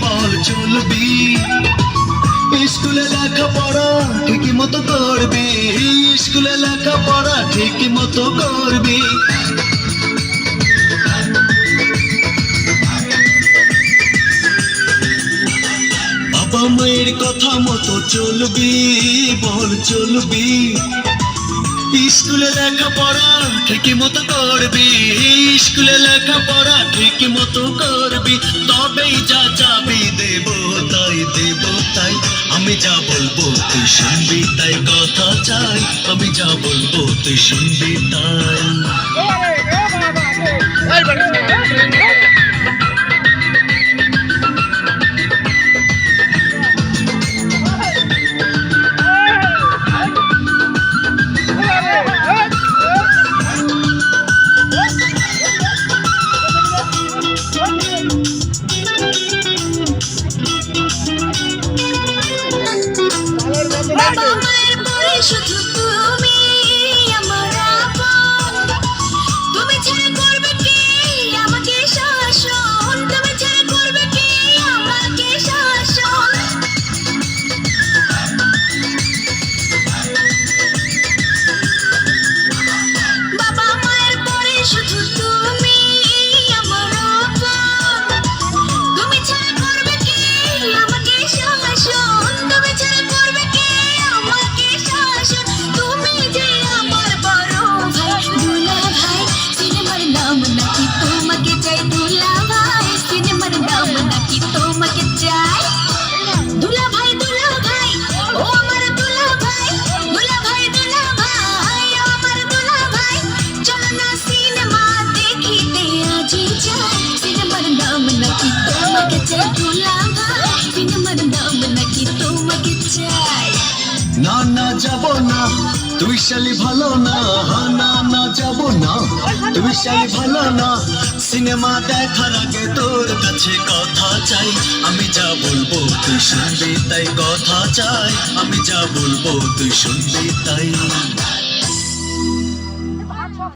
বল চলবি স্কুলে লেখাপড়া ঠিকই মতো করবি স্কুলে লেখাপড়া ঠিকই মতো করবি বাবা মায়ের কথা মতো চলবি বল চলবি স্কুলে লেখাপড়া ঠিকই মতো করবি স্কুলে লেখাপড়া ঠিকই মতো করবি তবেই যা চাবি দেব তাই আমি যা বলবো তুই শুনবি তাই কথা চাই আমি যা বলবো তুই শুনবি তাই বাবা মায়ের পরে শুধু তুমি আমার আপন তুমি ছেড়ে করবে কি আমাকে শাসন তুমি ছেড়ে করবে কি আমাকে শাসন বাবা মায়ের পরে শুধু তুমি আমার আপন তুমি ছেড়ে করবে কি আমাকে শাসন তুমি ছেড়ে করবে কি আমাকে শাসন তুমি যে আমার বড় ভাই দুলা ভাই সিনেমার নাম নাকি তোমাকে চাই দুলা ভাই সিনেমার নাম নাকি তোমাকে চাই দুলা ভাই ও আমার দুলা ভাই ও আমার দুলা ভাই চলো না সিনেমা দেখিতে আজি যাই সিনেমার নাম নাকি তোমাকে চাই দুলা ভাই সিনেমার নাম নাকি তোমাকে চাই না না যাব না তুই শালি ভালো না না যাব না তুই শালি ভালো না সিনেমা দেখার আগে তোর কাছে কথা চাই আমি যা বলবো তুই শুনবি তাই কথা চাই আমি যা বলবো তুই শুনবি তাই